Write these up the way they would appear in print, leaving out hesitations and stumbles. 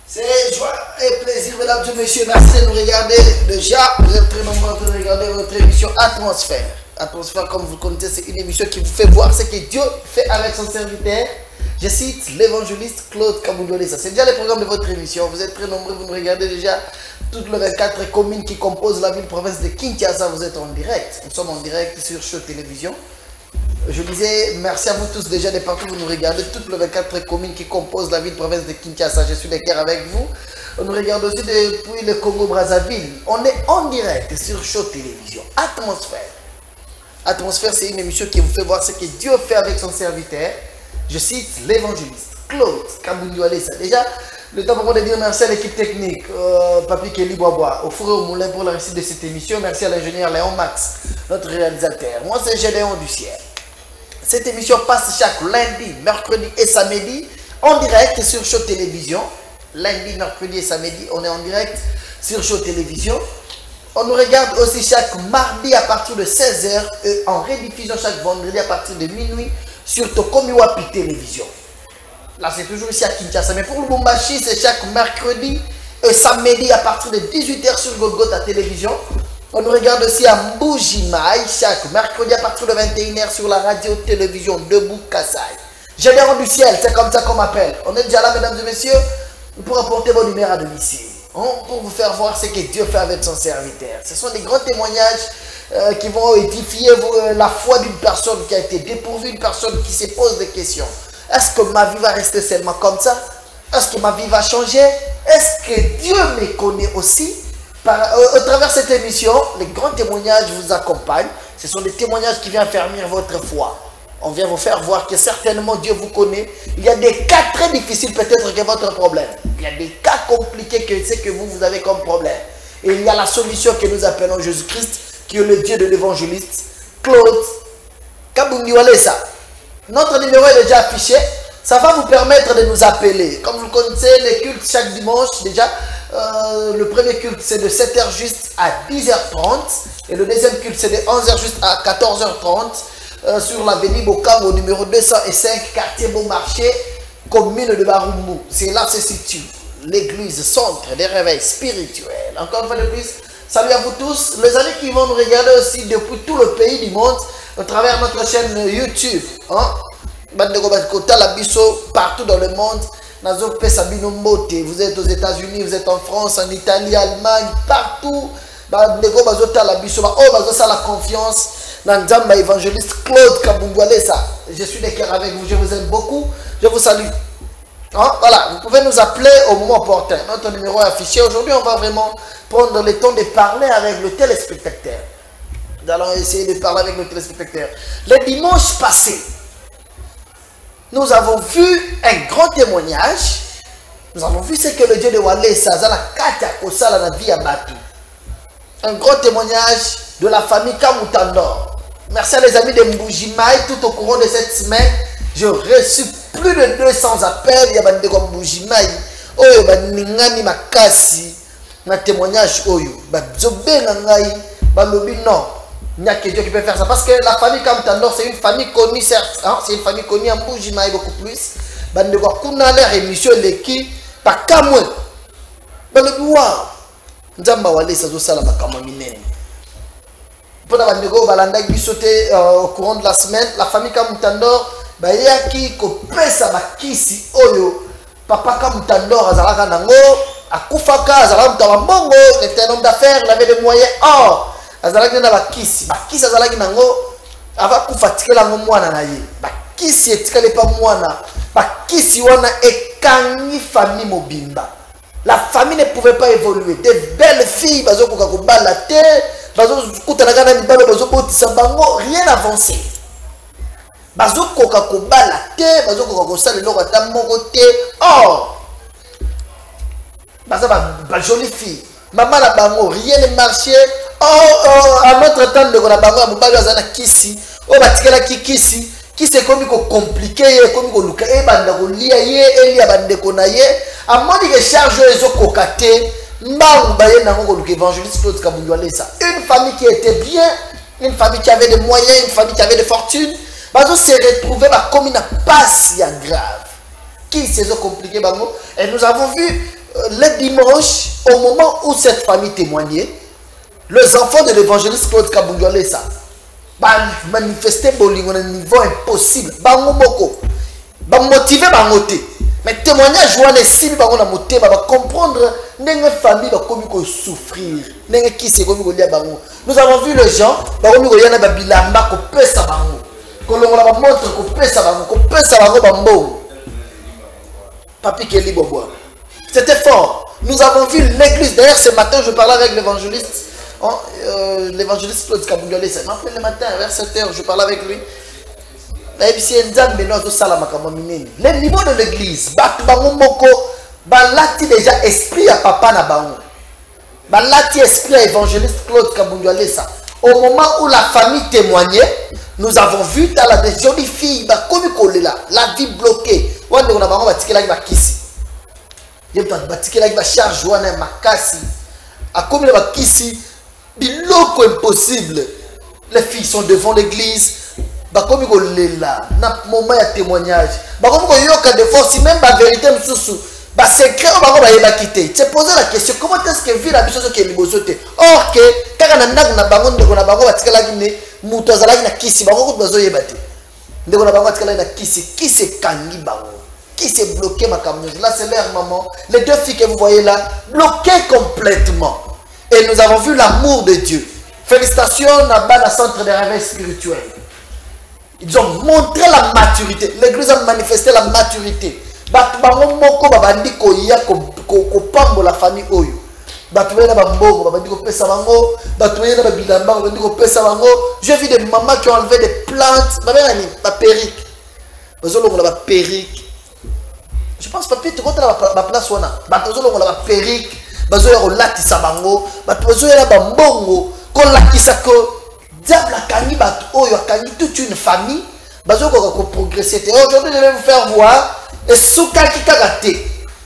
C'est joie et plaisir, mesdames et messieurs. Merci de nous regarder. Déjà, vous êtes très nombreux de regarder votre émission Atmosphère. Atmosphère, comme vous le connaissez, c'est une émission qui vous fait voir ce que Dieu fait avec son serviteur. Je cite l'évangéliste Claude Kaboundolesa. C'est déjà le programme de votre émission. Vous êtes très nombreux, vous nous regardez déjà. Toutes les 24 communes qui composent la ville-province de Kinshasa, vous êtes en direct. Nous sommes en direct sur Show Télévision. Je disais merci à vous tous déjà de partout, vous nous regardez. Toutes les 24 communes qui composent la ville-province de Kinshasa. Je suis de cœur avec vous. On nous regarde aussi depuis le Congo-Brazzaville. On est en direct sur Show Télévision. Atmosphère. Atmosphère, c'est une émission qui vous fait voir ce que Dieu fait avec son serviteur. Je cite l'évangéliste Claude Kaboundolesa. Déjà, le temps pour moi de dire merci à l'équipe technique, Papi Kelly Boisbois, au four et au moulin pour la réussite de cette émission. Merci à l'ingénieur Léon Max, notre réalisateur. Moi, c'est Gédéon du ciel. Cette émission passe chaque lundi, mercredi et samedi en direct sur Show Télévision. Lundi, mercredi et samedi, on est en direct sur Show Télévision. On nous regarde aussi chaque mardi à partir de 16h et en rediffusion chaque vendredi à partir de minuit sur Tokomiwapi Télévision. Là, c'est toujours ici à Kinshasa. Mais pour le Lubumbashi, c'est chaque mercredi et samedi à partir de 18h sur Golgotha Télévision. On nous regarde aussi à Mbujimaï chaque mercredi à partir de 21h sur la radio-télévision de Bukassai. Général du ciel, c'est comme ça qu'on m'appelle. On est déjà là, mesdames et messieurs, pour apporter vos numéros à domicile. Pour vous faire voir ce que Dieu fait avec son serviteur. Ce sont des grands témoignages qui vont édifier la foi d'une personne qui a été dépourvue, une personne qui se pose des questions. Est-ce que ma vie va rester seulement comme ça? Est-ce que ma vie va changer? Est-ce que Dieu me connaît aussi? Au travers de cette émission, les grands témoignages vous accompagnent. Ce sont des témoignages qui viennent affermir votre foi. On vient vous faire voir que certainement Dieu vous connaît. Il y a des cas très difficiles peut-être que votre problème. Il y a des cas compliqués que c'est que vous avez comme problème. Et il y a la solution que nous appelons Jésus-Christ, qui est le Dieu de l'évangéliste Claude Kaboundolesa. Notre numéro est déjà affiché. Ça va vous permettre de nous appeler. Comme vous le connaissez, les cultes chaque dimanche déjà. Le premier culte c'est de 7h juste à 10h30 et le deuxième culte c'est de 11h juste à 14h30 sur l'avenue Bokango numéro 205 quartier Beaumarchais, commune de Barumbu. C'est là que se situe l'église centre des réveils spirituels. Encore une fois de plus, salut à vous tous, les amis qui vont nous regarder aussi depuis tout le pays du monde à travers notre chaîne YouTube. Partout dans le monde. Vous êtes aux États-Unis, vous êtes en France, en Italie, Allemagne, partout. La confiance dans l'évangéliste Claude Kaboundolesa. Je suis de cœur avec vous, je vous aime beaucoup, je vous salue. Voilà, vous pouvez nous appeler au moment opportun. Notre numéro est affiché. Aujourd'hui, on va vraiment prendre le temps de parler avec le téléspectateur. Nous allons essayer de parler avec le téléspectateur. Le dimanche passé, nous avons vu un grand témoignage. Nous avons vu ce que le Dieu de Walesa, un grand témoignage de la famille Kamutandor. Merci à les amis de Mbujimaï. Tout au courant de cette semaine, j'ai reçu plus de 200 appels. Il y a des gens de Mbujimaï. Oh, il makasi. Un témoignage. Oh, non. Il n'y a que Dieu qui peut faire ça. Parce que la famille Kamutandor, c'est une famille connue, certes. Hein? C'est une famille connue en Mbujimaï beaucoup plus. Bande de Wakuna, leur émission, l'équipe, par Kamwe. Bande de Wow. Nzamba Walesa Zosala Makama Minene. Pour la bande de Balanda qui sautait au courant de la semaine, la famille Kamutandor, Bayaki, Kopesa Makisi, Oyo, Papa Kamutandor, Azalaka Nango, Akufaka, Azalaka Mutawambongo, était un homme d'affaires, il avait des moyens. Or, Azalaki na Bakisi, Bakisi Azalaki Nango, Avakufa Tikela Mwana Naye, Bakisi etikale pa Mwana, Bakisi Wana Ekangi famille Mobimba. La famille ne pouvait pas évoluer. Des belles filles, rien n'avançait. Or, jolie fille, maman la bango, rien ne marchait. Oh, à notre temps de la bango, kisi, oh, batikela kisi. Qui c'est comme compliqué, comme luka e banda ko lia ye elia bande ko na ye amoni que charge ezo kokate mbangu baye na ngo luka évangéliste Claude Kaboundolesa. Une famille qui était bien, une famille qui avait des moyens, une famille qui avait des fortunes, bazo se retrouver ba comme une passe grave. Qui c'est compliqué bango et nous avons vu le dimanche, au moment où cette famille témoignait, les enfants de l'évangéliste Claude Kabungwale ça manifester bolingo à un niveau impossible. Bango moko, ba motiver bangoté. Mais témoignage wana si bango na moté ba comprendre n'enge famille ba komi ko souffrir. N'enge qui c'est komi ko lia bango. Nous avons vu les gens ba komi ko yana ba bilamba ko pesa bango. Ko longola ba montre ko pesa bango ba mbo. Papi Kelly Boboa. C'était fort. Nous avons vu l'église. D'ailleurs ce matin je parlais avec l'évangéliste. L'évangéliste Claude Kabungwale, ça m'appelle le matin vers 7h, je parlais avec lui. Le niveau de l'église, balati déjà esprit à papa na bango. Balati esprit à évangéliste Claude Kabungwale ça. Au moment où la famille témoignait, nous avons vu dans la jolie fille, la vie bloquée. On a bango batikela ki bakisi. Yemta batikela ki ba charge wana makasi. A comme le bakisi biloko impossible. Les filles sont devant l'église. Bakomi ko lela na moment ya témoignage. Bakomi ko yoka de force même ba vérité msusu. Ba secret bako ba yeba quitter. Tu poses la question comment est-ce que vit la biso ke libosote. Or que kaka na ndako na bango ndeko na bango batikala kine muto azalaki na kisi bango ko bazo yeba te. Ndeko na bango batikala na kisi kangi bango. Qui s'est bloqué ma camionneuse. Là c'est leur maman. Les deux filles que vous voyez là bloquées complètement. Et nous avons vu l'amour de Dieu. Félicitations à Bana Centre de réveil spirituel. Ils ont montré la maturité. L'église a manifesté la maturité. Moko babandi ko ya ko pambo la famille oyo. Batoué na bambongo babandi ko pesa bango, batoué na bilamba babandi ko pesa bango. J'ai vu des mamans qui ont enlevé des plantes, ba perruque. Bazolo ko la perruque. Je pense papier tu comptes la place wana. Bazolo ko la perruque. Bazoya ko latisa bango, bazoya la bambongo, ko latisa ko diable akangi bat oyo akangi toute une famille, bazoya ko progresser. Aujourd'hui je vais vous faire voir et souka ki kagate.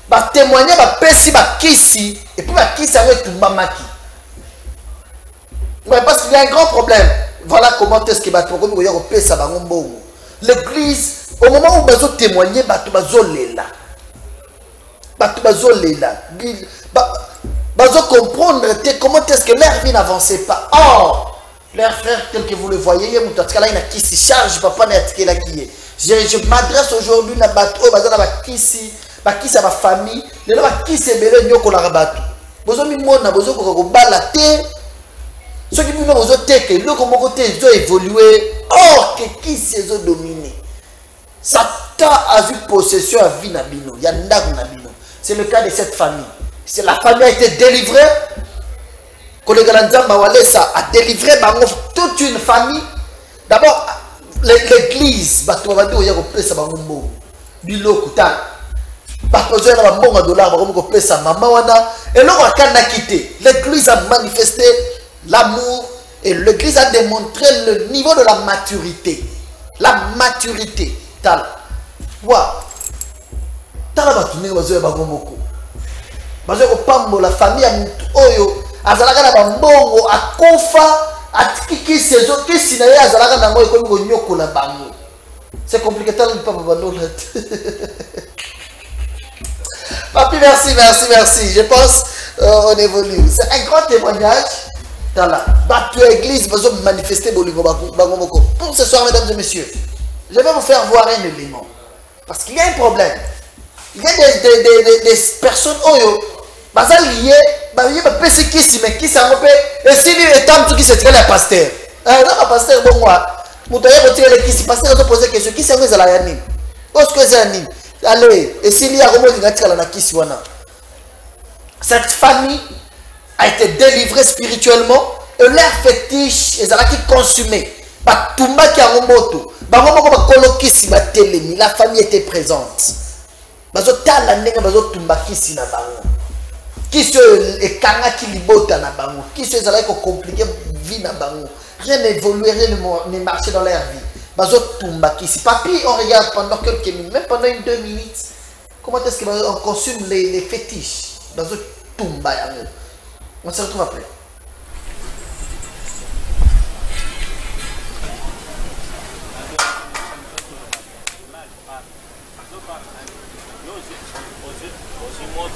Ba témoigner ba pesi ba kisi et puis ba kisi avec tout mamaki. Ouais parce qu'il y a un grand problème. Voilà comment est-ce que ba comme ko ya ko pesa bango mbongo. L'église au moment où bazo témoigner bazo lela. Bazo lela. Bazo comprendre comment est-ce que leur vie n'avançait pas. Or, leur frère, tel que vous le voyez, qui se charge, papa je m'adresse aujourd'hui à Bato, qui à ma famille, qui se belle nyoko la rabato. Bozo mi mona, bozo ko balate. Ceux qui nous ont été, le comment côté ils ont évolué. Or, qui s'est dominé. Satan a eu possession à vie nabino. Yandak nabino. C'est le cas de cette famille. C'est la famille a été délivrée. Kolegalanda Mawalesa a délivré toute une famille. D'abord, l'église, l'église a manifesté l'amour et l'église a démontré le niveau de la maturité. La maturité. Wow. La famille oyo azalaka na bambongo akofa atikiki saison kisi na ye azalaka na ngo ekomi konyokola bango. C'est compliqué tellement pas bando là. Papi merci. Je pense on évolue. C'est un grand témoignage. Tala. Battu église besoin de manifester bolingo bango moko. Pour ce soir mesdames et messieurs, je vais vous faire voir un élément parce qu'il y a un problème. Il y a des personnes oyo bazal lié PC qui mais qui s'en rappelle et si lui est tam tout qui se traite le pasteur non pasteur bon moi mutoye retirer les qui pasteur te poser question qui c'est ngeza la yani parce que c'est ani allez et si lui a comment ngatikala na kisi wana. Cette famille a été délivrée spirituellement et leur fétiche est qui consumé ba tumba ki ngomoto ba ngomoko ba kolokisi ba telemi. La famille était présente. Bazo tala ndenge bazo tumba kisi na bango. Kisi ekanga ki libota na bango. Kisi ezala ko compliquer vie na bango. Rien n'évolue, rien ne marche dans leur vie. Bazo tumba kisi. Papi, on regarde pendant quelques minutes, même pendant 2 minutes. Comment est-ce qu'on consomme les fétiches? Bazo tumba yango. On se retrouve après. Moto.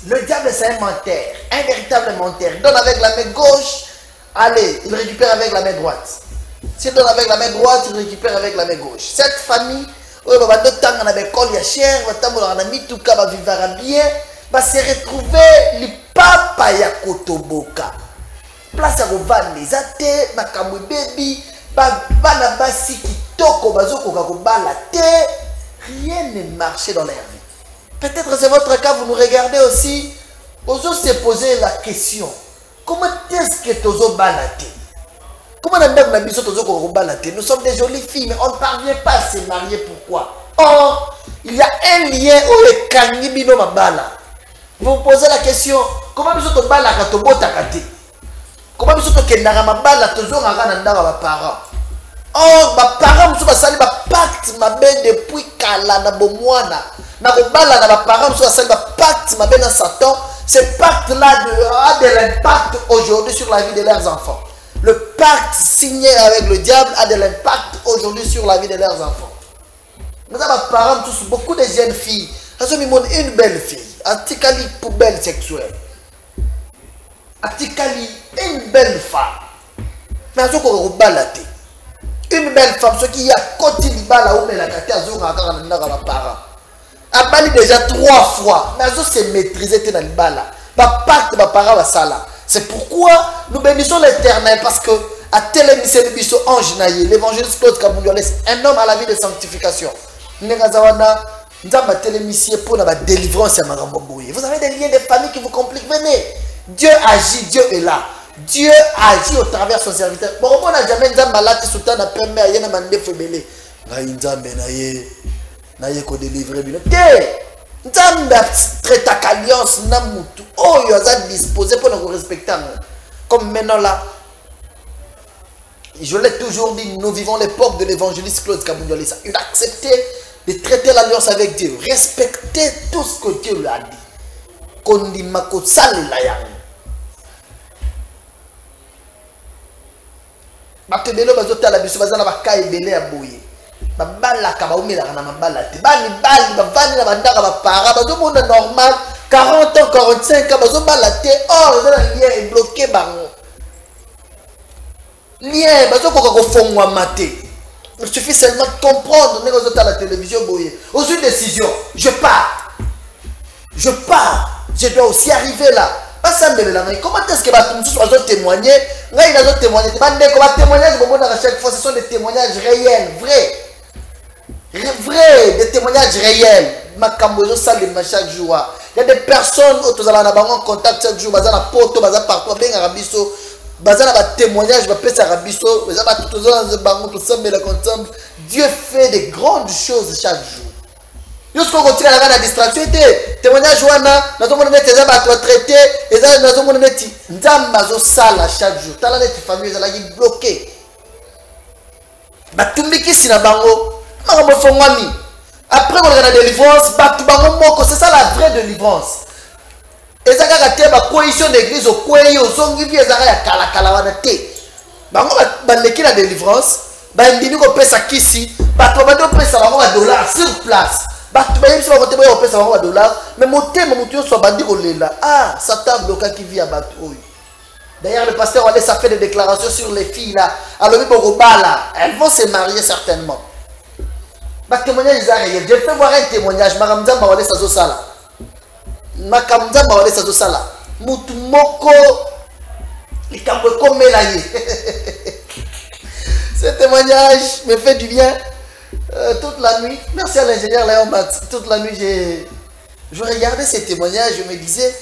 Le diable, c'est un menteur, un véritable menteur. Il donne avec la main gauche, allez, il récupère avec la main droite. S'il donne avec la main droite, il récupère avec la main gauche. Cette famille, va se retrouver le papa ya Kotoboka. Place à Rovane, les athées, Makamwe baby, Bana Basi Kitoko, Bazoko Kakobala, rien ne marchait dans l'air. Peut-être c'est votre cas, vous nous regardez aussi. Ozo se poser la question. Comment est-ce que Tozo balate? Comment nous sommes des jolies filles, mais on ne parvient pas à se marier. Pourquoi? Or, il y a un lien où les Kangibino Mabala. Vous vous posez la question, comment nous sommes bala katobo takate? Comment nous sommes kendara mabala Tozo Ngaranda ma parents? Or, ma parents nous sommes sali ma pacte ma belle depuis Kala na bomwana. Na bala na ma parents nous sommes sali ma pacte ma belle na Satan. Ce pacte-là a de l'impact aujourd'hui sur la vie de leurs enfants. Le pacte signé avec le diable a de l'impact aujourd'hui sur la vie de leurs enfants. Nous avons parents tous, beaucoup de jeunes filles. Elles ont mis une belle fille. Antikali poubelle sexuelle. Antikali une belle femme. Mais elles ont baladé. Une belle femme, ce qui a côté du bal à où la carte a zone à la parent. A bali déjà 3 fois. Mais elles ont se maîtriser dans le bal. Pas pacte ma parent va ça là. C'est pourquoi nous bénissons l'Éternel, parce que à Télémisé Bisso Ange Naïe, l'évangéliste Claude Kabounioles, un homme à la vie de sanctification. Vous avez des liens de famille qui vous compliquent. Venez. Dieu agit, Dieu est là. Dieu agit au travers de son serviteur. Bon, on n'a jamais dit malade sous ta n'a pas mais il y a un fébélé. Naïe ko délivrer bien. Nzamba traite alliance na mutu. Oh, il a disposé pour nous respecter. Comme maintenant là, je l'ai toujours dit, nous vivons l'époque de l'évangéliste Claude Kabounioles. Il a accepté de traiter l'alliance avec Dieu, respecter tout ce que Dieu lui a dit. Kondimako sale la yang. Batebelo bazota la biso bazana baka ebele ya boye. Babala kabaumela na mabala te. Bani bali bavani na bandaka ba para bazo mona normal 40 ans 45 ans bazo balate. Oh, le lien est bloqué bango. Lien bazo ko fongwa maté. Il suffit seulement de comprendre les autres à la télévision boye. Aux une décision, je pars. Je pars. Je dois aussi arriver là. Comment est-ce que tu vas témoigner? Là, il a témoigné. Chaque fois, ce sont des témoignages réels, vrais. Vrais, des témoignages réels. Chaque jour. Il y a des personnes qui sont en contact chaque jour. Ils sont porto, ils sont partout. Ils sont témoignages, Dieu fait de grandes choses chaque jour. Jusqu'au côté de la distraction, témoignage wana, nous avons donné tes abattus à traiter, et nous avons donné tes ndambazo sala chaque jour. T'as la famille, elle est bloquée. Batumbiki sinabango, marambo fongwami. Après on a la délivrance, batubango moko, c'est ça la vraie délivrance. Et ça a été ma cohésion d'église au cohésion, au son qui vient à kala kala wana te. Bango bandeki la délivrance, bandini ko pesa kisi, batu bando pesa bango $1 sur place. Batu ba yimsi ba kote ba pesa bango $1, mais motema mutu so bandi ko lela. Ah, Satan bloqué qui vit à batu oyo. D'ailleurs, le pasteur Walé, ça fait des déclarations sur les filles là. Alors, elles vont se marier certainement. Ma témoignage, je vais voir un témoignage. Makamza Walé, ça se sala. Makamza Walé, ça se sala. Moutumoko, les cambreko mélaillés. Ce témoignage me fait du bien toute la nuit. Merci à l'ingénieur Léon Max. Toute la nuit, je regardais ces témoignages. Je me disais,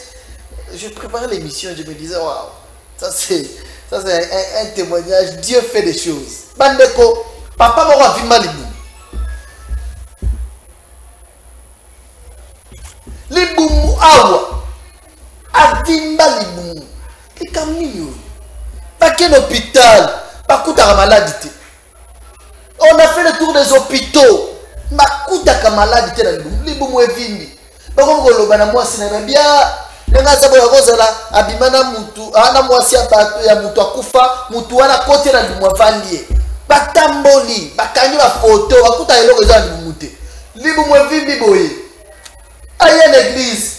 je préparais l'émission. Je me disais, waouh. Ça c'est un témoignage. Dieu fait des choses. Bandeko, papa m'a vima libum. Libum awa. Avimba libum. Qui camille. Pas qu'un hôpital. Pas coûta maladie. On a fait le tour des hôpitaux. Ma coûta maladie dans libum. Libum est vimbi. Pas comme le banamo cinéma bien. Nenga sabo ya kozala abimana mutu ana mwasi abato ya mutu akufa mutu wana kote na ndimwa vandie batamboli bakangi ba photo akuta eloko eza ndimute libu mwevimbi boye aya na église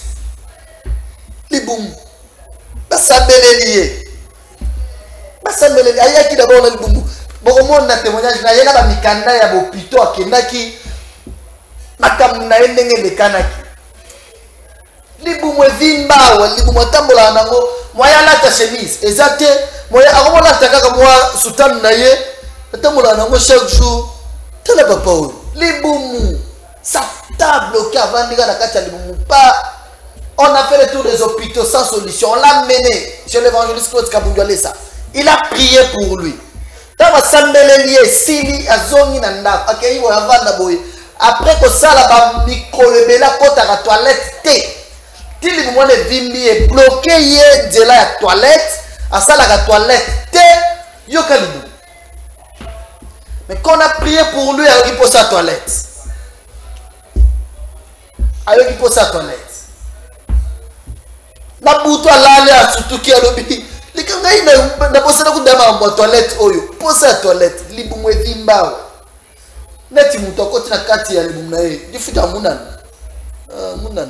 libu basambeleliye aya ki d'abord na libu bokomona na témoignage na yena ba mikanda ya bopito akendaki makamuna endenge lekanaki libu mwevimba libu mwatambola nango moya lata chemise ezate moya akomola takaka mwa sultan na ye atambola nango chaque jour tala papa oyo libu mu sa table qui avant de la kati libu pas on a fait le tour des hôpitaux sans solution on l'a mené chez l'évangéliste Claude Kabungale ça il a prié pour lui tama sambeleliye sili azongi na ndako akei wa vanda boy après que ça la ba mikolebela kota ka toilette te. Si le moment de vimbi est bloqué, il est de la toilette, à ça la toilette, yokalibou. Mais quand on a prié pour lui, il pose sa toilette. Il pose sa toilette. La bouton là, surtout qui a l'obéi. Les gens n'a pas ça dans la toilette, pose sa toilette, libou est vimba. Neti mouton côté na kati ya libou na e, du futa munan. Munan.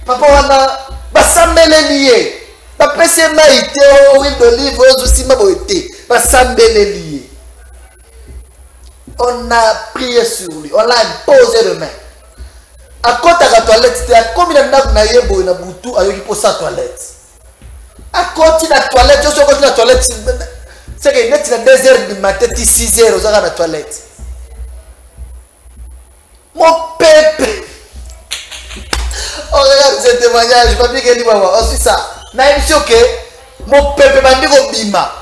Papa wana basambeleliye bapese maite huile d'olive aussi maboité basambeleliye on a prié sur lui on l'a imposé le main à côté de la toilette c'était comme il a na yebo na butu ayoki pour sa toilette à côté de la toilette je suis à côté de la toilette c'est que net na 2h du matin 6h aux à la toilette. Mon pépé. On regarde ce témoignage, papi qui dit aussi ça. Na émission que mon pépé bandi ko bima.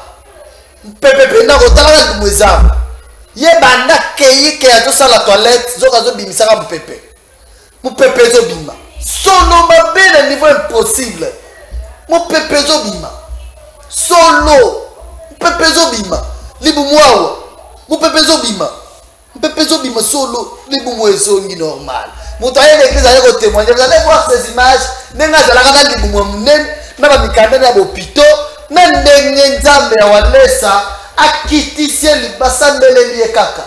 Pépé na ko tala ko mweza. Ye banda keyi ke azo sala toilette, zo kazo bimisa ka mon pépé. Mon pépé zo bima. Solo mabe na niveau impossible. Mon pépé zo bima. Solo. Mon pépé zo bima. Libu mwawa. Mon pépé zo bima. Pépé Zobima solo, les boumouezos normal. Mon tailleur d'église a eu témoigner. Vous allez voir ces images. Nenga zalaka li boumounen, na mikanda na bopito, na ndenge nzambe ya walesa akitisie libasambele liye kaka.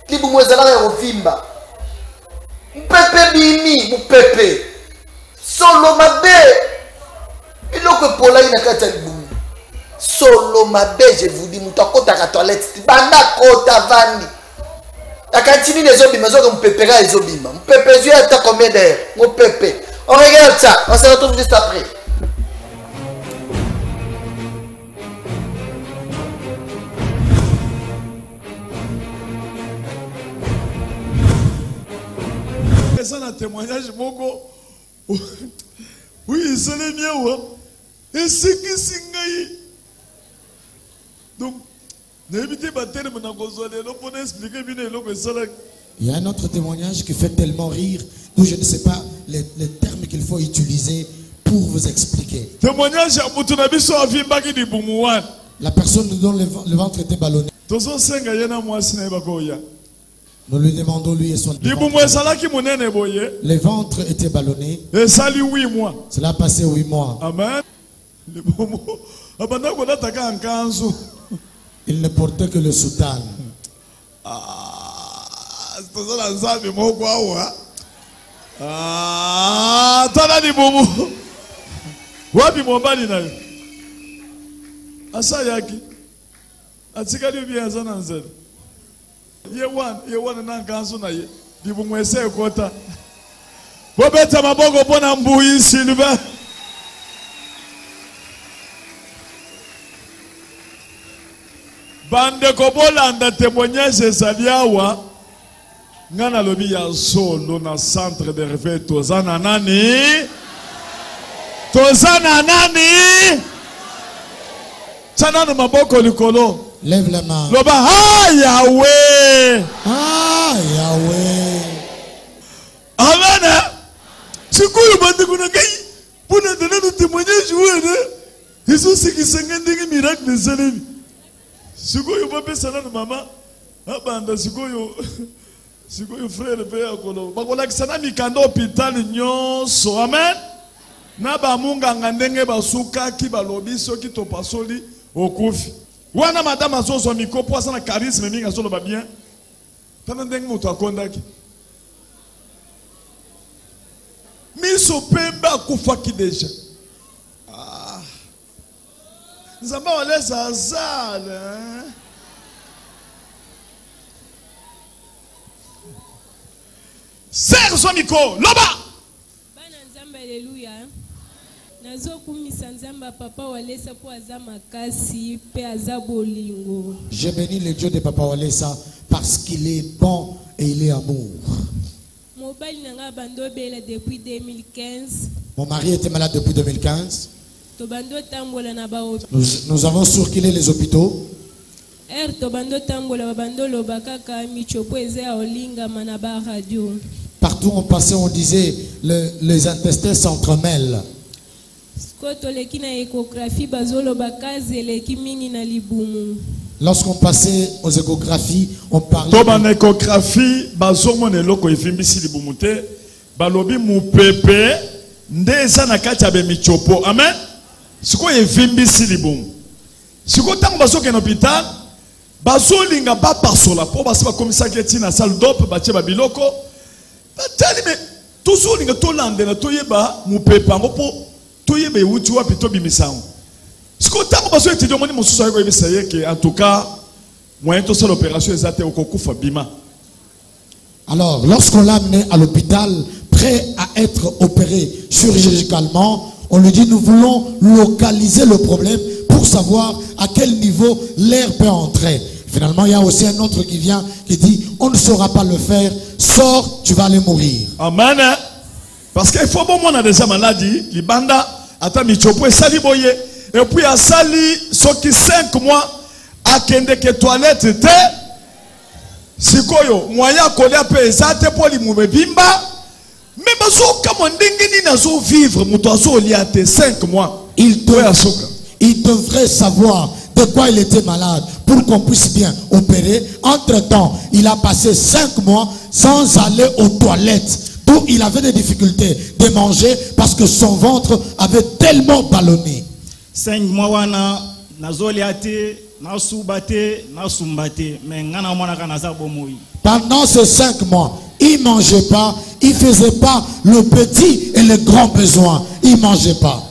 Li boumouezala ya ovimba. Mpépé bimi, mpépé. Solo mabe. Iloko pola ina kata liboumou. Solo mabe, je vous dis, mouta kota ka toilette. Banda kota vandi. La cantine des obima, mon pépé les obima. Mon pépé, Dieu est à combien d'heures? Mon pépé. On regarde ça, on se retrouve juste après. C'est un témoignage, Mogo. Oui, c'est le mien. Et c'est qui s'engaille. Donc, Il y a un autre témoignage qui fait tellement rire, où je ne sais pas les termes qu'il faut utiliser pour vous expliquer. Témoignage à La personne dont le ventre était ballonné. Nous lui demandons lui et son ventre. Le ventre était ballonné. Cela a passé 8 mois. Amen. Il ne portait que le soutane. Bande kobolanda témoignage ezaliawa ngana lobi ya solo na centre de réveil tozana nani chana no maboko likolo. Lève la main. Loba ah Yahweh. Ah Yahweh. Amen. Sikulu bande kuna kai puna dana no témoignage wene Jésus c'est qui sengende miracle zelevi. Sikoyo pape sana mama abanda sikoyo frère pe akolo bakola kisana mikando hôpital nyonso. Amen. Na ba munga ngandenge basuka ki balobi soki to pasoli okufi wana madame azozo mikopo sana charisme minga solo ba bien tana ndenge moto akondaki miso pemba kufaki deja. Nzamba waleza azala. Serge Miko, loba. Bana nzamba alléluia. Nazo kumisa nzamba papa walesa po azama kasi pe azabolingo. Je bénis le Dieu de Papa Walesa parce qu'il est bon et il est amour. Mobali nanga bando bela depuis 2015. Mon mari était malade depuis 2015. Nous avons circulé les hôpitaux. Partout où on passait, on disait les intestins s'entremêlent. Lorsqu'on passait aux échographies, on parlait. Amen. Siko evimbi silibum. Siko tango baso ke hôpital, baso linga ba pasola po baso ba komisa keti na salle d'op ba che ba biloko. Ba tali me toujours linga to lande na to yeba mu pepa ngopo to yeba wuti wapi to bimisango. Siko tango baso étudiant moni mususu ayiko yebisa yeke en tout cas moyen to seule opération ezate okokufa bima. Alors lorsqu'on l'a amené à l'hôpital prêt à être opéré chirurgicalement, on lui dit nous voulons localiser le problème pour savoir à quel niveau l'air peut entrer. Finalement, il y a aussi un autre qui vient qui dit on ne saura pas le faire, sors, tu vas aller mourir. Amen. Parce qu'il faut bon on a déjà maladie, libanda ata michopo sali boye et puis à sali soki 5 mois à kende ke toilette te sikoyo moya kolia pe ezate poli mubimba. Mais vivre 5 mois. Il devrait savoir de quoi il était malade pour qu'on puisse bien opérer. Entre-temps, il a passé 5 mois sans aller aux toilettes. D'où il avait des difficultés de manger parce que son ventre avait tellement ballonné. 5 mois wana nazoliate nasubate nasumbate mais ngana mwana kana za bomoi. Pendant ces 5 mois, il ne mangeait pas, il ne faisait pas le petit et le grand besoin. Il ne mangeait pas.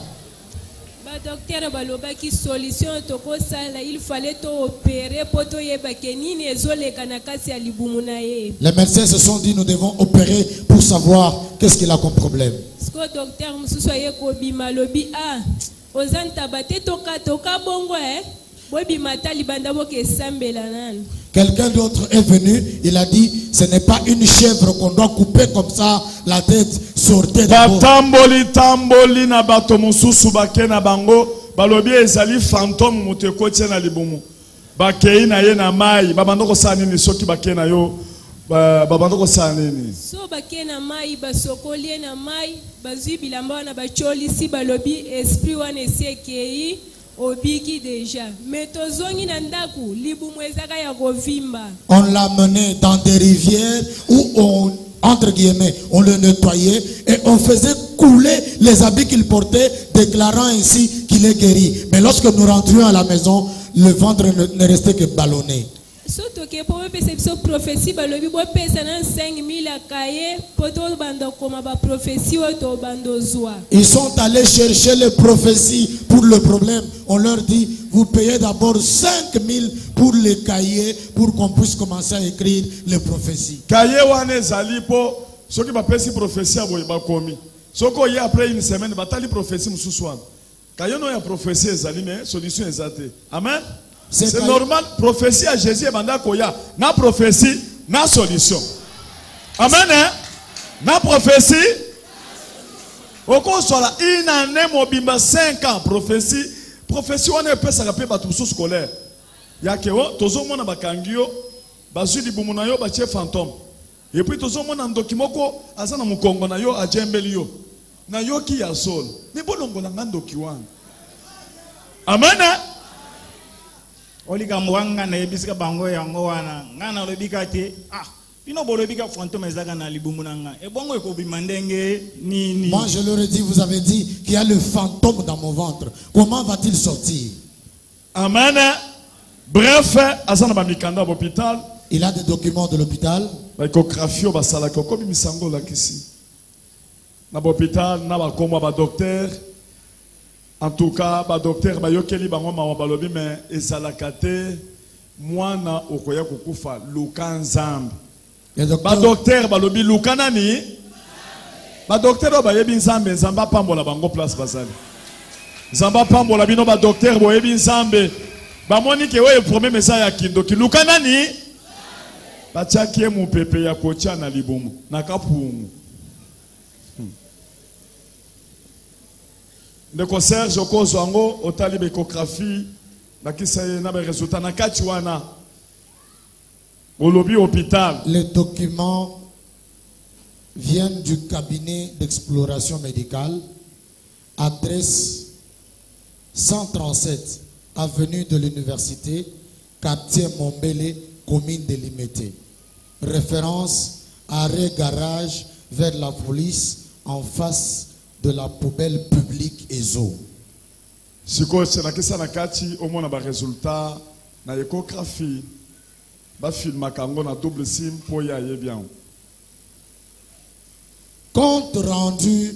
Les médecins se sont dit nous devons opérer pour savoir qu'est-ce qu'il a comme problème. Quelqu'un d'autre est venu, il a dit ce n'est pas une chèvre qu'on doit couper comme ça la tête sortait batamboli tamboli na bato mususu bakena bango balobi ezali fantôme mutekotie na libumu bakei na ye na mai babandoko sanini soki bakei na yo babandoko sanini so bakei na mai basokoli na mai bazwi bilamba wana bacholisi balobi esprit wana esekei obiki déjà mais tozongi na ndaku libumu ezaka ya kovimba. On l'a mené dans des rivières où on, entre guillemets, on le nettoyait et on faisait couler les habits qu'il portait, déclarant ainsi qu'il est guéri. Mais lorsque nous rentrions à la maison, le ventre ne restait que ballonné. Surtout que pour perception prophétie balobi bo pesa na 5000 akaye poto bando koma ba prophétie oto bando zwa. Ils sont allés chercher les prophéties pour le problème. On leur dit, vous payez d'abord 5000 pour les cahiers pour qu'on puisse commencer à écrire les prophéties. Cahier wane zali po soki ba pesi prophétie aboye ba komi. Soko ye après une semaine batali prophétie mususu wana. Cahier no ya prophétie ezali mais solution ezate. Amen. C'est normal, prophétie à Jésus et banda koya. Na prophétie, na solution. Amen. Na prophétie. Oko sola ina ne mobimba 5 ans prophétie. Prophétie on est pesa ka pe batu scolaire. Ya ke o tozo mona bakangio bazui libumu na yo ba che fantôme. Et puis tozo mona ndokimoko azana mukongo na yo ajembeli yo. Na yo ki ya sol. Ni bolongo na ndoki wana. Amen. Olika mwanga na ebisika bango yango wana ngana lobika te bino bolobika fantôme ezaka na libumu nanga e bongo ekobima ndenge nini. Moi je leur ai dit, vous avez dit qu'il y a le fantôme dans mon ventre, comment va-t-il sortir? Amen. Bref, azana ba mikanda hôpital, il a des documents de l'hôpital, ba échographie ba sala ko kobi misango la kisi na hôpital na ba komba ba docteur. En tout cas, ba docteur ba yokeli bango ma balobi mais ezalakate mwana okoya kukufa luka nzambe. Ba docteur balobi luka nani? Ba docteur ba yebi nzambe nzamba pambola bango place basali. Nzamba pambola bino ba docteur bo yebi nzambe. Ba moni ke we premier message ya kindo ki luka nani? Ba tchakie mu pepe ya kocha na libumu na kapungu. Le concert Joko Zwango au talib échographie na kisaye na ba résultat na kati wana au lobby hôpital. Les documents viennent du cabinet d'exploration médicale, adresse 137 avenue de l'université, quartier Mombele, commune de Limete. Référence arrêt garage vers la police en face de la poubelle publique EZO. Siko c'est la question na kati au moins na ba résultat na échographie ba film kango na double sim pour ya bien. Compte rendu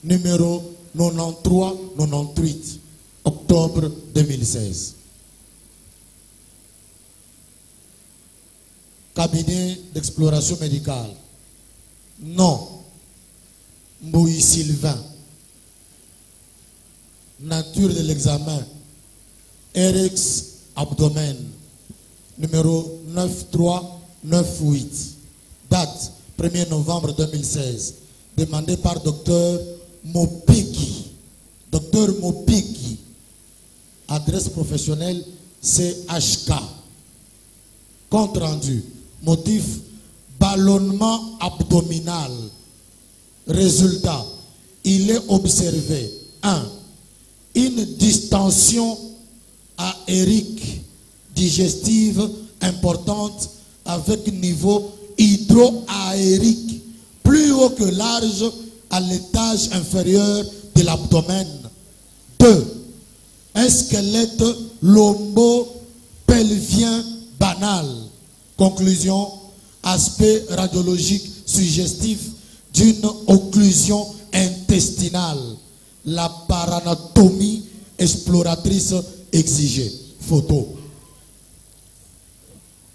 numéro 93-98 octobre 2016. Cabinet d'exploration médicale. Non. Mbouy Sylvain. Nature de l'examen. RX abdomen. Numéro 9398. Date 1er novembre 2016. Demandé par docteur Mopiki. Docteur Mopiki. Adresse professionnelle CHK. Compte rendu. Motif ballonnement abdominal. Résultat, il est observé 1. Une distension aérique digestive importante avec niveau hydroaérique plus haut que large à l'étage inférieur de l'abdomen. 2. Un squelette lombo-pelvien banal. Conclusion, aspect radiologique suggestif d'une occlusion intestinale. La paranatomie exploratrice exigée. Photo.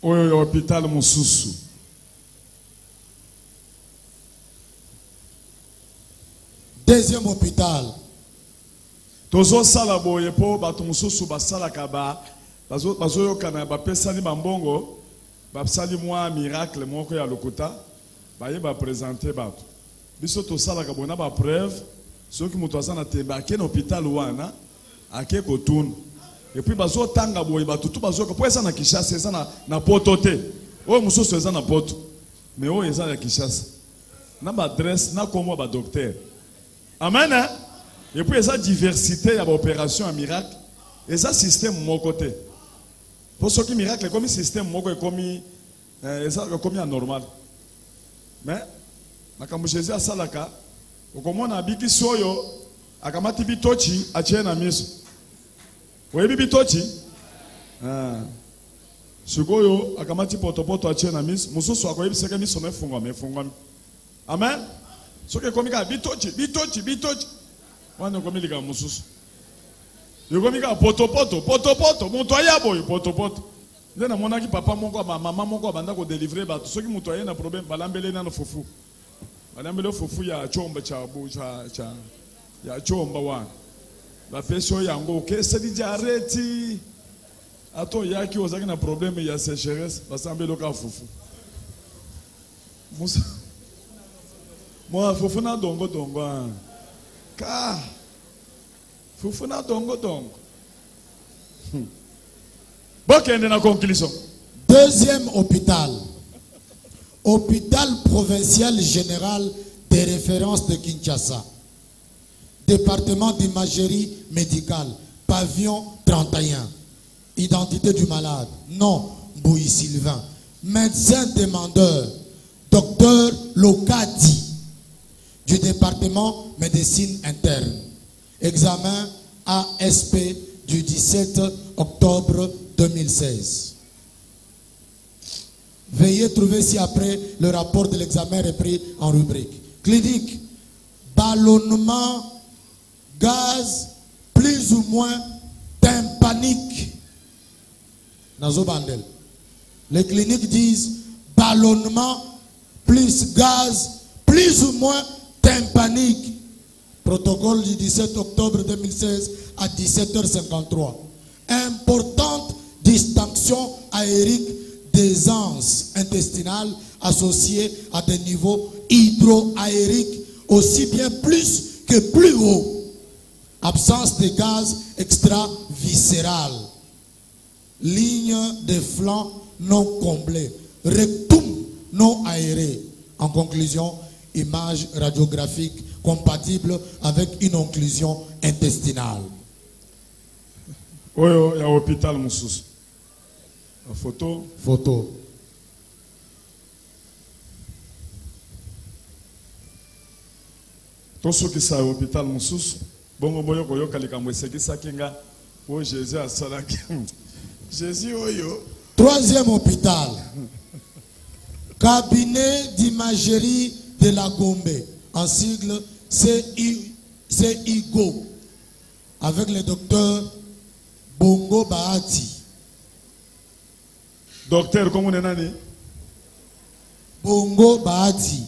Au hôpital Moussousou. Deuxième hôpital. Tozo sala boye po bato Moussousou basala kaba bazo yokana ba pesani bambongo ba sali moi miracle moko ya lokuta baye ba présenter bato. Biso to sala kabona ba preuve ceux qui muto asana temba ke na hôpital wana ake kotuna Et puis bazo tanga boye batutu bazo ko eza na Kinshasa eza na poto te. O mususu eza na poto. Mais o eza na Kinshasa. Na ba adresse na komo ba docteur. Amen. Hein? Et puis eza diversité ya ba opération à miracle. Eza système mon côté. Pour ce qui miracle comme système moko comme eza comme anormal. Mais makambo Jésus asalaka okomona biki soyo akamati bitochi achie na miso. Oyebi bitochi? Sikoyo akamati poto achie na miso. Mususu akoyebi seke miso mefungwa. Amen. Soke komika bitochi. Wana komilika mususu. Yokomika poto. Muto ayabo poto. Nde na monaki papa moko mama moko banda ko délivrer ba soki muto ayena problème balambele na fufu. Balambele fufu ya chomba cha ya chomba wa. La pesho yango kesa di jareti. Ato yaki ozaki na problème ya sécheresse basambelo ka fufu. Musa. Moi fufu na dongo. Ka fufu na dongo. Bon, conclusion. Deuxième hôpital. Hôpital provincial général des références de Kinshasa. Département d'imagerie médicale. Pavillon 31. Identité du malade. Nom, Bouy Sylvain. Médecin demandeur. Docteur Lokadi. Du département médecine interne. Examen ASP du 17 octobre 2016. Veuillez trouver ci-après le rapport de l'examen repris en rubrique. Clinique, ballonnement, gaz, plus ou moins tympanique. Nazo Bandel. Les cliniques disent ballonnement, plus gaz, plus ou moins tympanique. Protocole du 17 octobre 2016 à 17h53. Importante distinction aérique d'aisance intestinale associée à des niveaux hydroaériques aussi bien plus que plus haut. Absence de gaz extraviscéral. Ligne de flanc non comblée. Rectum non aéré. En conclusion, image radiographique compatible avec une occlusion intestinale. Oyo ya hôpital mususu. Photo. Toso ki sa hôpital mususu. Bongo boyo koyoka likambo esekisa kinga. O Jésus asalaki. Jésus oyo. Troisième hôpital. Cabinet d'imagerie de la Gombe. En sigle CIGO. Avec le docteur Bongo Bahati. Docteur, comment on est nani? Bongo Bahati.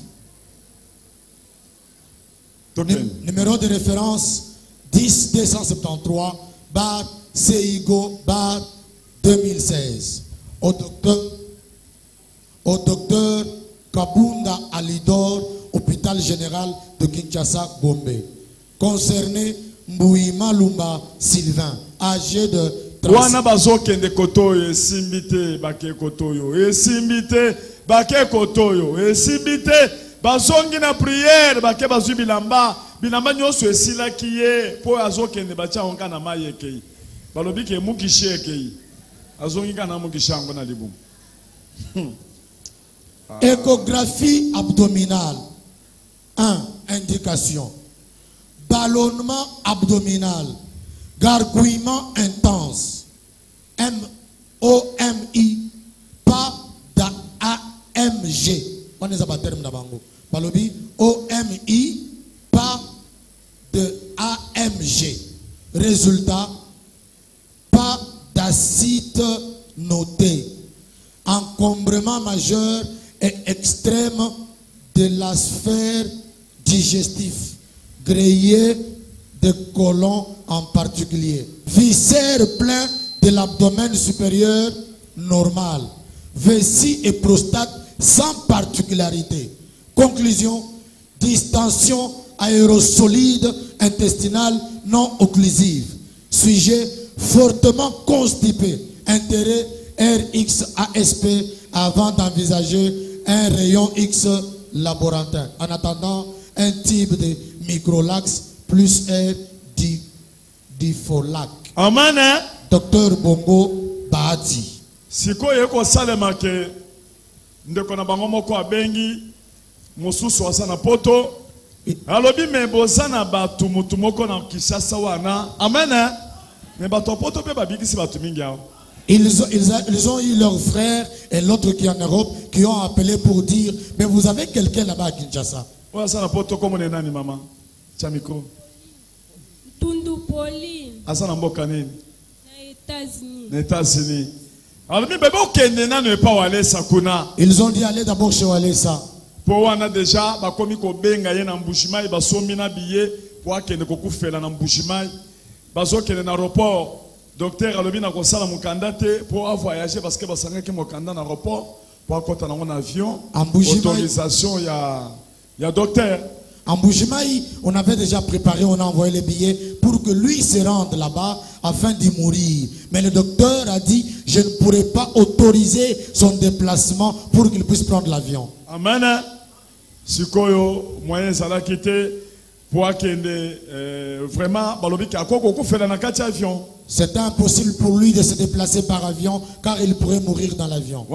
Numéro de référence 10-273 bar CIGO bar 2016. Au docteur Kabunda Alidor, hôpital général de Kinshasa, Gombe. Concerné Mbouima Lumba Sylvain, âgé de 30 ans. Wana bazokende kotoyo esimbite bake kotoyo esimbite bake kotoyo esimbite bazongi na prière bake bazwi bilamba nyonso esila kiye po azokende bacha onka na mayekei balobi ke mukishi ekei azongi kana mukishi yango na libumu. Échographie abdominale. 1. Indication. Ballonnement abdominal. Gargouillement intense. MOMI. Pas d'AMG. On est à terme d'Abango. Balobi. OMI. Pas de AMG. Résultat. Pas d'acide noté. Encombrement majeur et extrême de la sphère digestive, grillé de côlon en particulier. Viscère plein de l'abdomen supérieur normal. Vessie et prostate sans particularité. Conclusion, distension aérosolide intestinale non occlusive. Sujet, fortement constipé. Intérêt RXASP avant d'envisager un rayon X laboratoire. En attendant, un type de microlax plus R difolac. Amen. Docteur Bongo Bahati. Siko yeko salema ke ndeko na bango moko abengi mosusu asana poto. Alobi me bozana batu mutu moko na Kinshasa wana. Amen. Mais batu poto pe babikisi batu mingi hao. Ils ont eu leurs frères et l'autre qui est en Europe qui ont appelé pour dire, mais vous avez quelqu'un là-bas à Kinshasa. Ouais, ça na poto comme on est nani maman. Chamiko. Tundu Pauline. Asana mboka nini? Na États-Unis. Na États-Unis. Alors mi bebe okende na ne pas wale sakuna. Ils ont dit aller d'abord chez Walesa. Po wana déjà bakomi ko benga ye na mbushimai basomi na billet po akende ko kufela na mbushimai. Bazo kende na aéroport. Docteur alobi na kosala mukanda te pour voyager parce que basanga ki mukanda na aéroport pour akota na mon avion. Autorisation ya docteur. En Bougimaï, on avait déjà préparé, on a envoyé les billets pour que lui se rende là-bas afin d'y mourir. Mais le docteur a dit, je ne pourrai pas autoriser son déplacement pour qu'il puisse prendre l'avion. Amen. Sikoyo moyen zala kite pour akende vraiment balobi ka koko ko fela na kati avion. C'est impossible pour lui de se déplacer par avion car il pourrait mourir dans l'avion.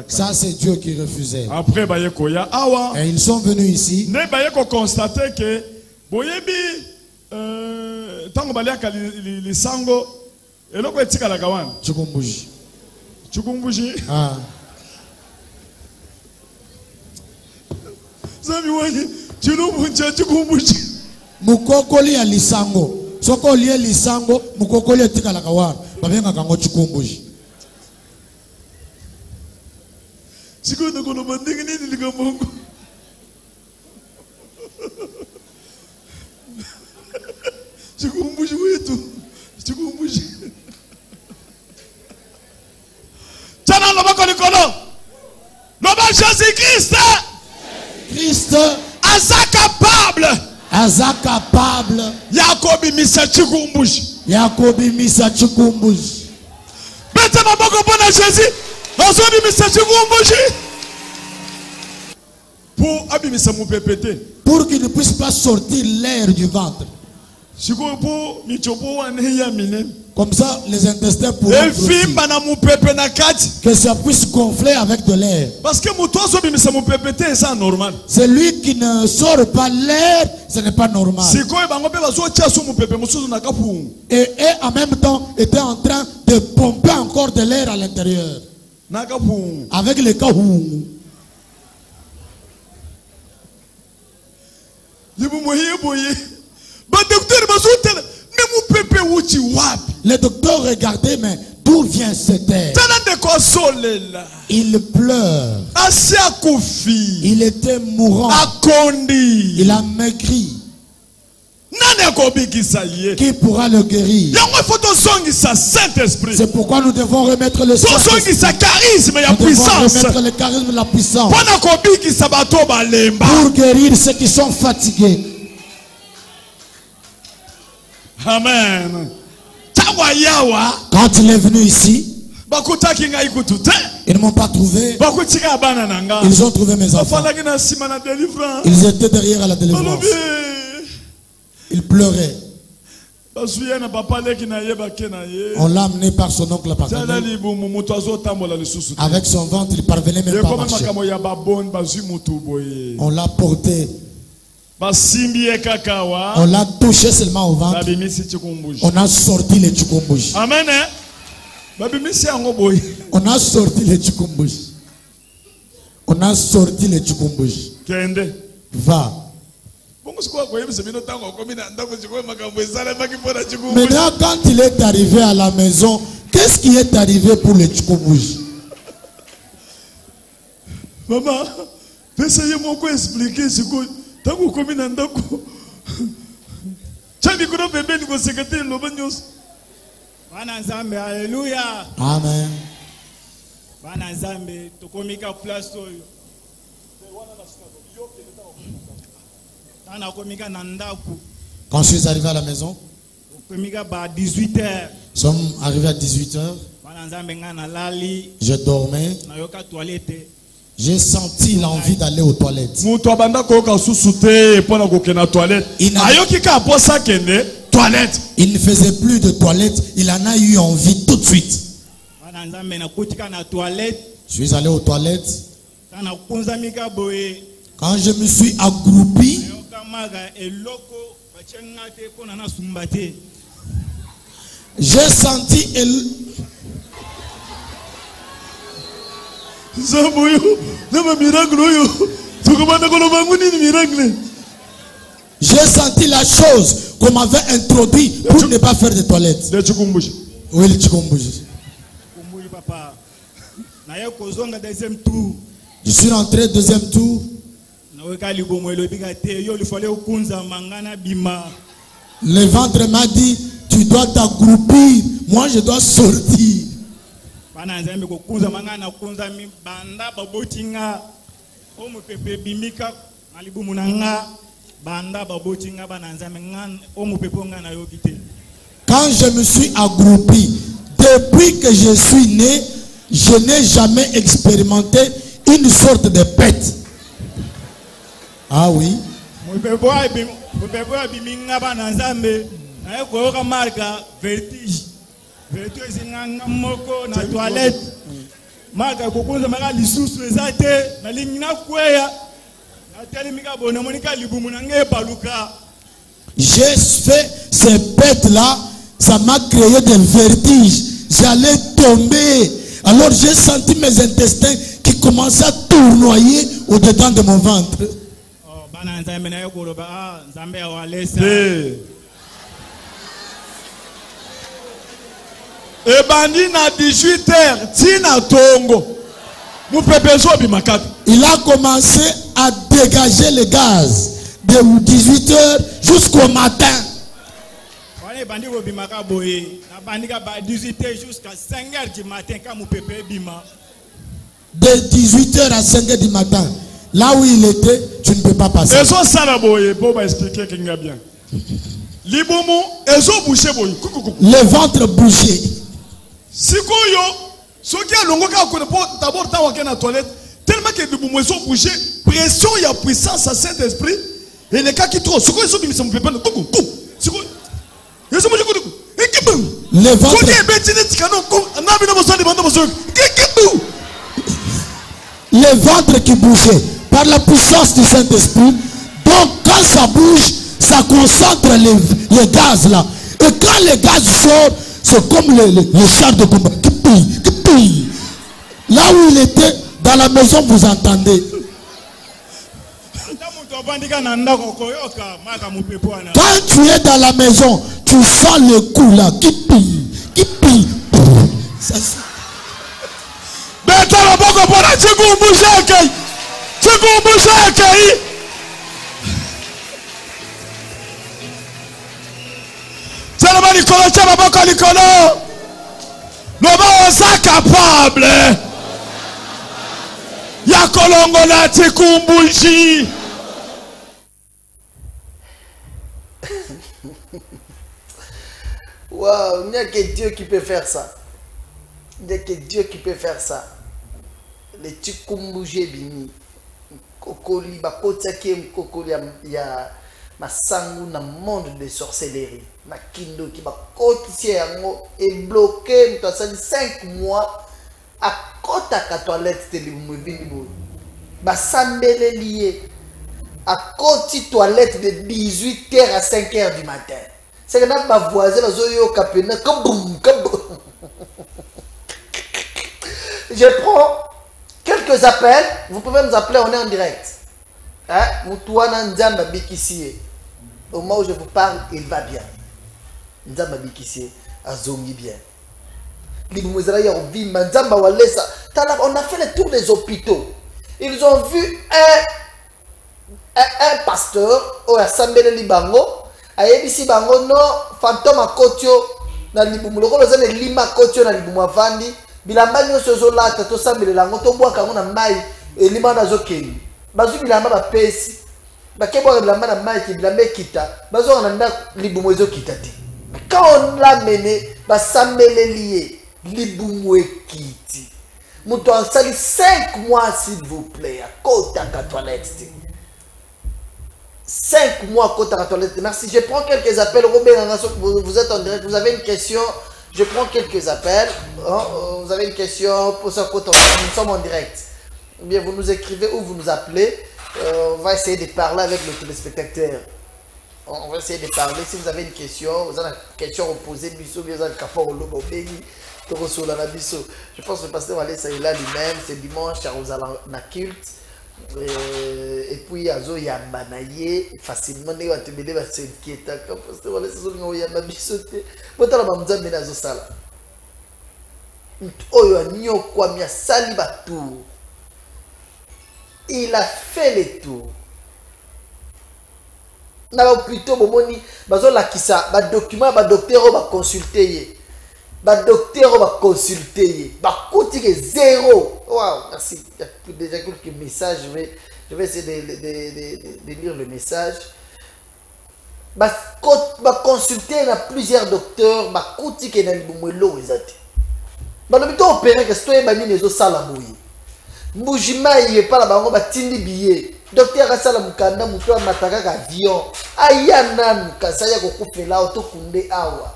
Ça c'est Dieu qui refusait. Après et ils sont venus ici. Ne bayeko constater que boyebi tango baliaka lisango eloko etikala kawana. Chukumbuji. Chukumbuji. Ah. Zami wani chulumbuji chukumbuji. Mukokoli ya lisango. Soko liye lisango mukokoli etika la kawara babenga kango chukumbuji. Siko ndikono bandingi nini ligamongo. Chukumbuji wetu. Chukumbuji. Chana lobako likolo. Loba Jésus-Christ. Christ asa capable. Aza capable. Yakobi misa chikumbuji. Yakobi misa chikumbuji. Bete maboko pona Jésus. Azobi misa chikumbuji. Pour abimisa mu pépété. Pour qu'il ne puisse pas sortir l'air du ventre. Comme ça, les intestins pourront que ça puisse gonfler avec de l'air. Parce que c'est normal. C'est lui qui ne sort pas l'air, ce n'est pas normal. Et en même temps, était en train de pomper encore de l'air à l'intérieur. Avec les kahou. Le docteur regardait, mais d'où vient cet air? Il pleure. Il était mourant. Il a maigri. Qui pourra le guérir? C'est pourquoi nous devons remettre le Saint-Esprit. Nous devons remettre le charisme de la puissance pour guérir ceux qui sont fatigués. Amen. Quand il est venu ici, ils ne m'ont pas trouvé. Ils ont trouvé mes enfants. Ils étaient derrière à la délivrance. Ils pleuraient. On l'a amené par son oncle paternel. Avec son ventre, il parvenait même pas à marcher. On l'a porté. On l'a touché seulement au ventre. On a sorti les chukumbuji. Amen. On a sorti les chukumbuji. On a sorti les chukumbuji. Va. Maintenant, quand il est arrivé à la maison, qu'est-ce qui est arrivé pour les chukumbuji? Maman, essayez-moi de expliquer ce que tango komi na ndako chabi kuna pembeni kwa sekretari loba nyonso. Bana Nzambe, alléluia. Amen. Bana Nzambe, tokomika place oyo. Quand je suis arrivé à la maison, 18h. Nous sommes arrivés à 18h. Je dormais. J'ai senti l'envie d'aller aux toilettes. Il ne faisait plus de toilettes. Il en a eu envie tout de suite. Je suis allé aux toilettes. Quand je me suis accroupi, j'ai senti j'ai senti la chose qu'on m'avait introduit pour ne pas faire de toilettes. Oui, le Chikombuji. Je suis rentré deuxième tour. Le ventre m'a dit, tu dois t'accroupir. Moi, je dois sortir. Quand je me suis accroupi, depuis que je suis né, je n'ai jamais expérimenté une sorte de pète. Ah oui. J'ai fait ces bêtes-là, ça m'a créé des vertiges. J'allais tomber. Alors j'ai senti mes intestins qui commençaient à tournoyer au-dedans de mon ventre. Et bandi na 18h, tina tongo. Il a commencé à dégager le gaz de 18h jusqu'au matin. De 18h à 5h du matin. Là où il était, tu ne peux pas passer. Et ça, ça va expliquer qu'il y a bien. Le ventre bouché. Si ceux qui ont d'abord dans la toilette, tellement que les boumous sont bougés, pression, il y a puissance à Saint-Esprit, et les cas qui trouvent, ce qu'ils sont mis, le ventre. Le ventre qui bougeait par la puissance du Saint-Esprit. Donc quand ça bouge, ça concentre les gaz là. Et quand les gaz sortent, c'est comme le char de combat qui pille. Là où il était, dans la maison, vous entendez. Quand tu es dans la maison, tu sens le coup là qui pille. Ça, capable. Ya kolongola tikumbushi. Waouh, il n'y a que Dieu qui peut faire ça. Il n'y a que Dieu qui peut faire ça. Les tikumbushi bini. Kokoli bakotsaki kokoli ya masangu na monde de sorcellerie. Makindo qui va cotiser et bloqué 5 mois à côté de la toilette de l'immobilier. Basambele lié à côté de la toilette de 18h à 5h du matin. C'est que ma voisine je prends quelques appels. Vous pouvez nous appeler, on est en direct. Au moment où je vous parle, il va bien. Azongi bien. On a fait le tour des hôpitaux. Ils ont vu un pasteur au Assemblée Libango. Ayebisi bango no fantôme à Kotio na libumu lokolo zane lima Kotio na libumu avandi bilamba nyoso zolata to sambele lango to bwa kango na mai elima na zokeli bazu bilamba ba pesi bakebwa bilamba na mai ki bilamba kita bazo na nda libumu ezokita te Quand on l'a mené, Samele lié, Libumwe Kiti. Mouton sali 5 mois s'il vous plaît, à côté à la toilette. 5 mois à côté à la toilette. Merci. Je prends quelques appels. Robert, vous êtes en direct. Vous avez une question? Je prends quelques appels. Vous avez une question pour ce côté? Nous sommes en direct. Ou bien vous nous écrivez ou vous nous appelez. On va essayer de parler avec le téléspectateur. On va essayer de parler. Si vous avez une question, vous avez une question reposée, vous avez un café au lobo, je pense que le pasteur Walesa est là lui-même. C'est dimanche, il y a un culte. Et puis, il y a un yambanaye. Facilement, il y a un tébélé, il y a un inquiétant. Quand le pasteur Walesa est là, il y a un bisoté. Il y a un mzambe dans la salle. Il a fait les tours. Na plutôt bomoni bazo la kisa ba document ba docteur ba consulter ba docteur ba consulter ba coûte que 0. Waouh, merci. Il y a déjà quelques messages, je vais essayer de lire le message. Ba consulter na plusieurs docteurs ba coûte que na bomelo ezati. Ba lobito opérer que stoye ba nini ezo sala boye. Mbujima yé pas la bango ba tindi billet. Docteur Asala Mukanda Mutua Mataka avion. Ayana Mukasaya Kokufela Auto Kunde Awa.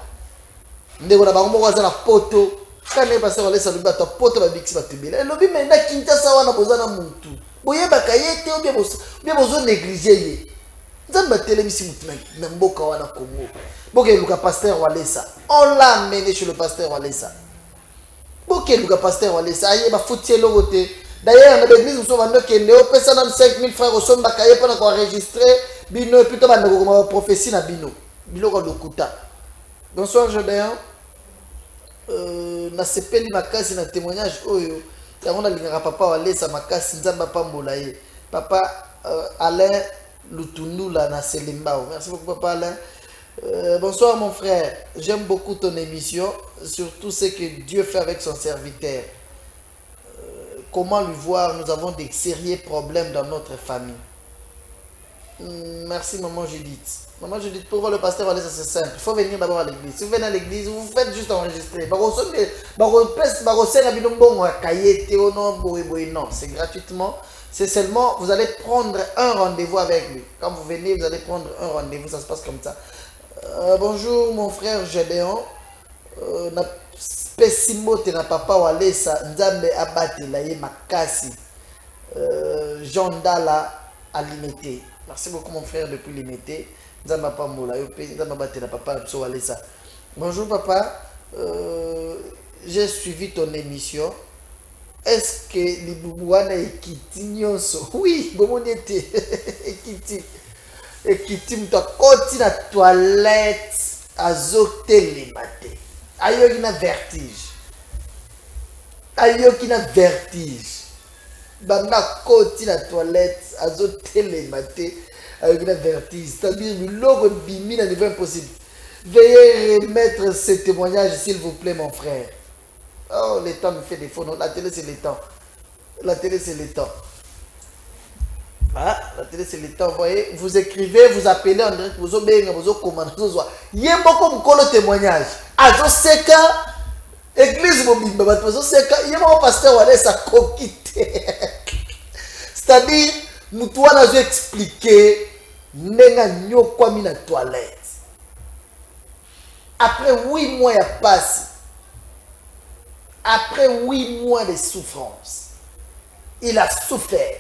Ndeko na bango ko azala poto. Kane passé wale sa luba to poto ba bixi batubela. Elobi mena Kinshasa wana bozana muntu. Boye bakayete ou bien bozo négliger ye. Nzamba télémisi mutu na mboka wana Congo. Boke luka pasteur Walesa. On l'a amené chez le pasteur Walesa. Boke luka pasteur Walesa aye ba foutier logote. D'ailleurs, dans l'église, nous sommes en train de 5 000 frères au sommet bakaye pour enregistrer bino et plutôt ma prophétie na bino. Bino ko lokuta. Bonsoir Gédéon. Na sepeli makasi na témoignage oyo. Yango na lingaka papa Walesa makasi nzamba pambola ye. Papa Alain Lutundula na Selimbao. Merci beaucoup papa Alain. Bonsoir mon frère. J'aime beaucoup ton émission, surtout ce que Dieu fait avec son serviteur. Comment lui voir? Nous avons des sérieux problèmes dans notre famille. Merci maman Judith. Maman Judith, pour voir le pasteur Walesa, c'est simple. Il faut venir d'abord à l'église. Si vous venez à l'église, vous faites juste enregistrer. Non, c'est gratuitement. C'est seulement, vous allez prendre un rendez-vous avec lui. Quand vous venez, vous allez prendre un rendez-vous. Ça se passe comme ça. Bonjour mon frère Gédéon. Pesimote na papa Walesa nzambe abate la ye makasi. Jean Dala à Limité. Merci beaucoup mon frère depuis Limité. Nzamba pa mola yo pe nzamba abate la papa so Walesa. Bonjour papa, j'ai suivi ton émission. Est-ce que libouwana ekiti nyonso? Oui, bomonete ekiti. Ekiti mta koti na toilette azotele maté. Ayo qui na vertige. Ayo qui na vertige. Banda koti na toilette azo tele maté. Ayo qui na vertige. C'est-à-dire le logo bimi na niveau impossible. Veuillez remettre ce témoignage s'il vous plaît mon frère. Oh le temps me fait défaut. Non, la télé c'est le temps. La télé c'est le temps. Ah, la télé c'est le temps. Vous voyez, vous écrivez, vous appelez en direct, vous obéissez, vous commandez, vous il y a beaucoup de témoignages. Azo seka, église mobimba, azo seka, il y a mon pasteur Walesa kokite. C'est-à-dire, nous doit nous expliquer, nenga nyo kwa mina toilette. Après 8 mois ya passe. Après 8 mois de souffrance, il a souffert.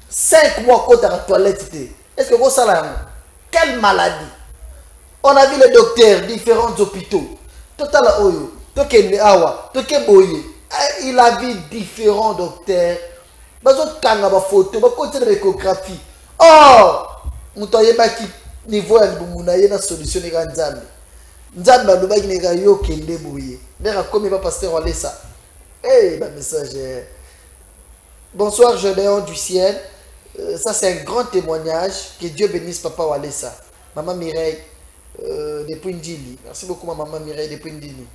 5 mois quand à la toilette. Est-ce que vous savez quelle maladie? On a vu les docteurs, différents hôpitaux. Total Oyo, Toke Awa, Toke Boye. Il a vu différents docteurs. Bazot kanga ba photo, ba côté de l'échographie. Oh, mutoye ba ki niveau ya bumuna ye na solution ni nzambe. Nzambe alobaki neka yo kende boye. Ndera comme ba pasteur Walesa. Eh, ba message. Bonsoir Gédéon du ciel. Ça c'est un grand témoignage. Que Dieu bénisse papa Walesa. Maman Mireille depuis Ndili. Merci beaucoup maman Mireille depuis Ndili.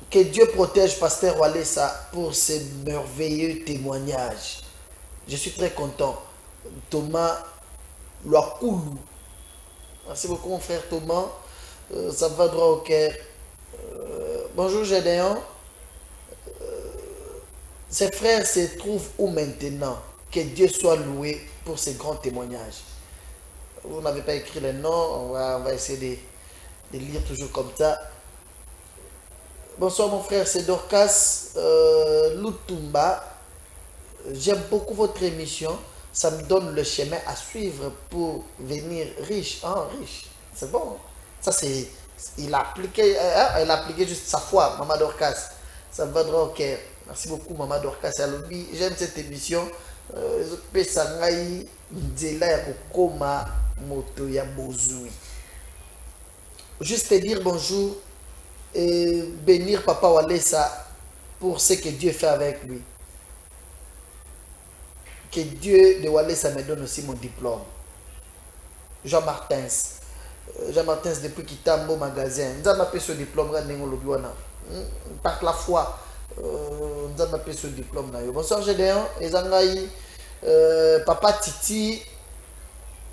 Que Dieu protège pasteur Walesa pour ces merveilleux témoignages. Je suis très content. Thomas Loakoulou. Merci beaucoup mon frère Thomas. Ça va droit au cœur. Bonjour Gédéon. Ses frères se trouvent où maintenant? Que Dieu soit loué pour ces grands témoignages. Vous n'avez pas écrit les noms, on va essayer de lire toujours comme ça. Bonsoir mon frère, c'est Dorcas Lutumba. J'aime beaucoup votre émission. Ça me donne le chemin à suivre pour venir riche. Ah, riche, c'est bon. Ça c'est, il a appliqué juste sa foi, Maman Dorcas. Ça me va droit au cœur. Merci beaucoup Maman Dorcas. J'aime cette émission. Juste te dire bonjour et bénir Papa Walesa pour ce que Dieu fait avec lui. Que Dieu de Walesa me donne aussi mon diplôme. Jean Martins. Jean Martins depuis qu'il t'a un beau magasin. Nous avons appelé ce diplôme. Par la foi. Nous avons appelé ce diplôme. Bonsoir Gédéon. Papa Titi.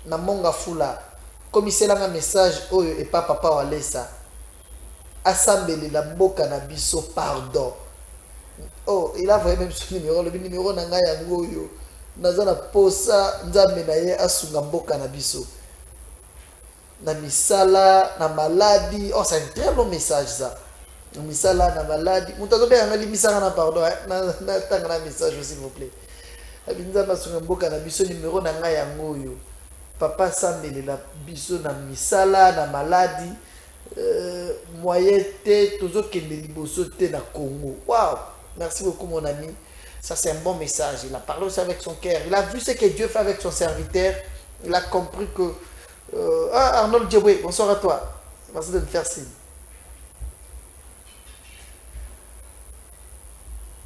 Namonga Fula. Comme il s'est là un message. Et pas Papa Walesa. Assemblée la boca na biso pardon. Oh, il a vraiment même son numéro. Le numéro nanga yangoyo. Nazana posa nzambe na ye asunga mboka na biso. Na misala, na maladie. Oh, c'est un très long message ça. Na misala, na maladie. Mutazo be yangali misala na pardon. Na tanga na message s'il vous plaît. Abinza asunga mboka na biso numéro nanga yangoyo. Papa sambele la biso na misala, na maladie. Moyen te toujours que les liboso te na Congo. Waouh, merci beaucoup mon ami. Ça c'est un bon message. Il a parlé aussi avec son cœur. Il a vu ce que Dieu fait avec son serviteur. Il a compris que Arnold Djeboué, bonsoir à toi. Merci de me faire signe.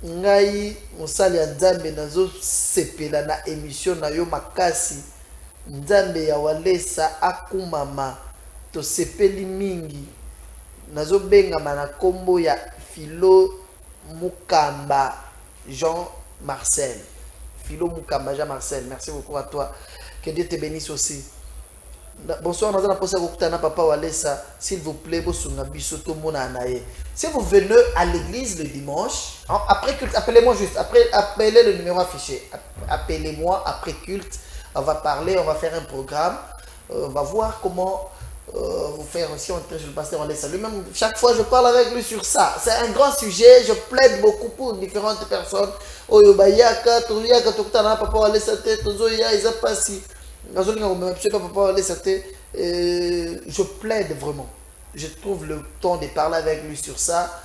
Ngai mosali ya Nzambe nazo sepela na émission na yo makasi. Nzambe ya Walesa akumama to sepeli mingi. Nazo benga mana kombo ya Philo Mukamba Jean Marcel. Philo Mukamba Jean Marcel. Merci beaucoup à toi. Que Dieu te bénisse aussi. Bonsoir, nous allons passer à Papa Walesa. S'il vous plaît, si vous venez à l'église le dimanche, après culte, appelez-moi juste. Appelez le numéro affiché. Appelez-moi après culte. On va parler, on va faire un programme. On va voir comment vous faire aussi entrer sur le pasteur Walesa. Lui-même, chaque fois, je parle avec lui sur ça. C'est un grand sujet. Je plaide beaucoup pour différentes personnes. Papa Walesa, je plaide vraiment. Je trouve le temps de parler avec lui sur ça.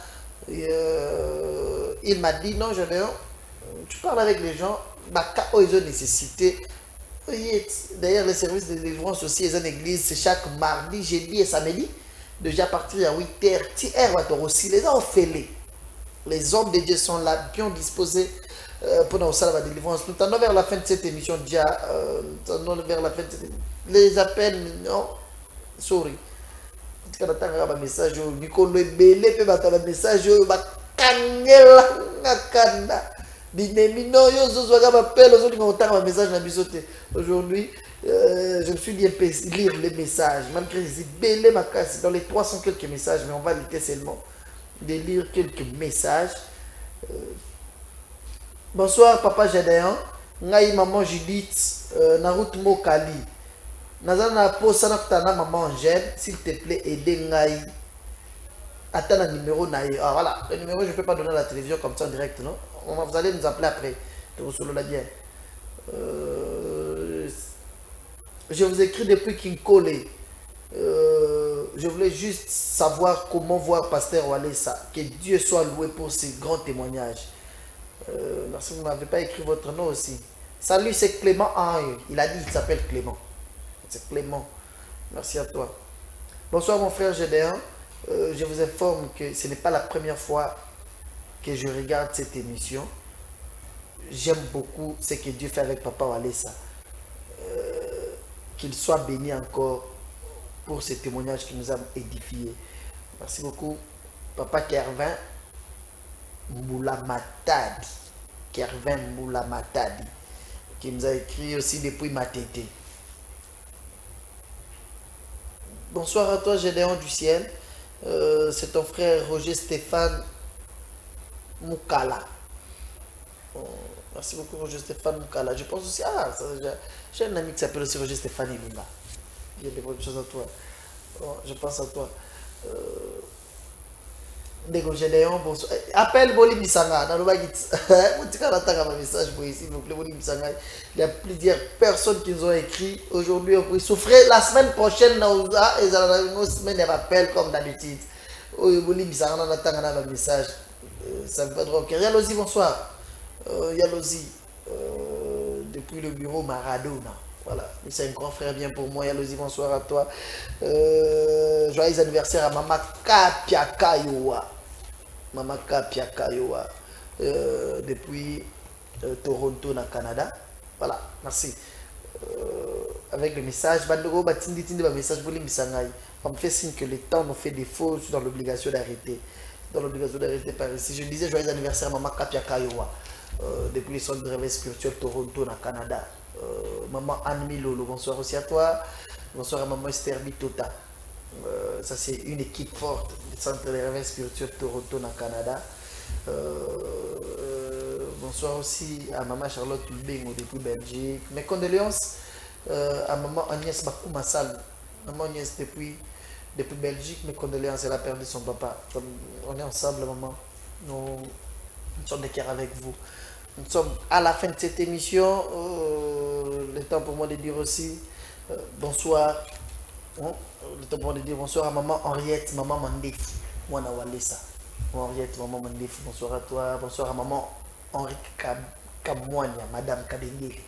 Il m'a dit non, tu parles avec les gens, ils ont nécessité. D'ailleurs, les services de délivrance aussi, ils ont une église, c'est chaque mardi, jeudi et samedi. Déjà à partir de 8h, aussi, les gens ont fait les hommes de Dieu sont là, bien disposés. Pendant la délivrance, nous allons vers la fin de cette émission déjà, vers la fin de cette... les appels, non, sorry. Quand on a un message, Nicolo est belé, peut battre le message, kangela nakanda. Dinamino, yo zozo appel, aujourd'hui on a un message na bisoté. Aujourd'hui, je me suis dit lire les messages, malgré les belé ma casse dans les 300 quelques messages, mais on va lutter seulement de lire quelques messages. Bonsoir Papa Gédéon, ngai maman Judith, Naruto Mokali. Nazana posana kutana maman Angèle, s'il te plaît aidez ngai. Attends le numéro naïe. Ah voilà, le numéro je ne peux pas donner à la télévision comme ça en direct, non? Vous allez nous appeler après. Je vous écris depuis Kinkole. Je voulais juste savoir comment voir Pasteur Walesa. Que Dieu soit loué pour ses grands témoignages. Merci, vous n'avez pas écrit votre nom aussi. Salut, c'est Clément. Ah, il a dit qu'il s'appelle Clément. C'est Clément. Merci à toi. Bonsoir mon frère Gédéon. Je vous informe que ce n'est pas la première fois que je regarde cette émission. J'aime beaucoup ce que Dieu fait avec Papa Walesa. Qu'il soit béni encore pour ces témoignages qui nous a édifiés. Merci beaucoup. Papa Kervin Moulamatadi. Kervin Moulamatadi. Qui nous a écrit aussi depuis Matete. Bonsoir à toi, Gédéon du ciel. C'est ton frère Roger Stéphane Moukala. Merci beaucoup, Roger Stéphane Moukala. Je pense aussi, j'ai un ami qui s'appelle aussi Roger Stéphane Ilunga. Il y a des bonnes choses à toi. Je pense à toi. Gédéon, bonsoir. Appelle Boli Bissanga. Il y a plusieurs personnes qui nous ont écrit. Aujourd'hui, on peut souffrir. La semaine prochaine, nous avons une semaine d'appel comme d'habitude. Boli Bissanga, on attend un message. Ça me fait drôle. Yalozi, bonsoir. Yalozi, depuis le bureau Maradona. Voilà, c'est un grand frère bien pour moi. Yalozi, bonsoir à toi. Joyeux anniversaire à Mama Kapia Kayowa. Mama Kapia Kayowa. Depuis Toronto, au Canada. Voilà, merci. Avec le message, Bandogo, Batindi, message, on me fait signe que le temps nous fait défaut. Je suis dans l'obligation d'arrêter. Dans l'obligation d'arrêter par ici. Je disais joyeux anniversaire à Mama Kapia Kayowa. Depuis le centre de réveil spirituel Toronto, au Canada. Maman Anne Lolo, bonsoir aussi à toi. Bonsoir à maman Esther Bitota. Ça c'est une équipe forte du centre de réveil spirituel Toronto au Canada. Bonsoir aussi à maman Charlotte Ulbengo depuis Belgique. Mes condoléances à maman Agnès Bakoumassal. Maman Agnès depuis Belgique. Mes condoléances, elle a perdu son papa. On est ensemble, maman. Nous sommes de cœur avec vous. Nous sommes à la fin de cette émission. Le temps pour moi de dire aussi bonsoir. Le temps pour moi de dire bonsoir à maman Henriette, maman Mandef. Moi, Nawalesa. Henriette, maman Mandef, bonsoir à toi. Bonsoir à maman Henri Kamouania, madame Kadengé,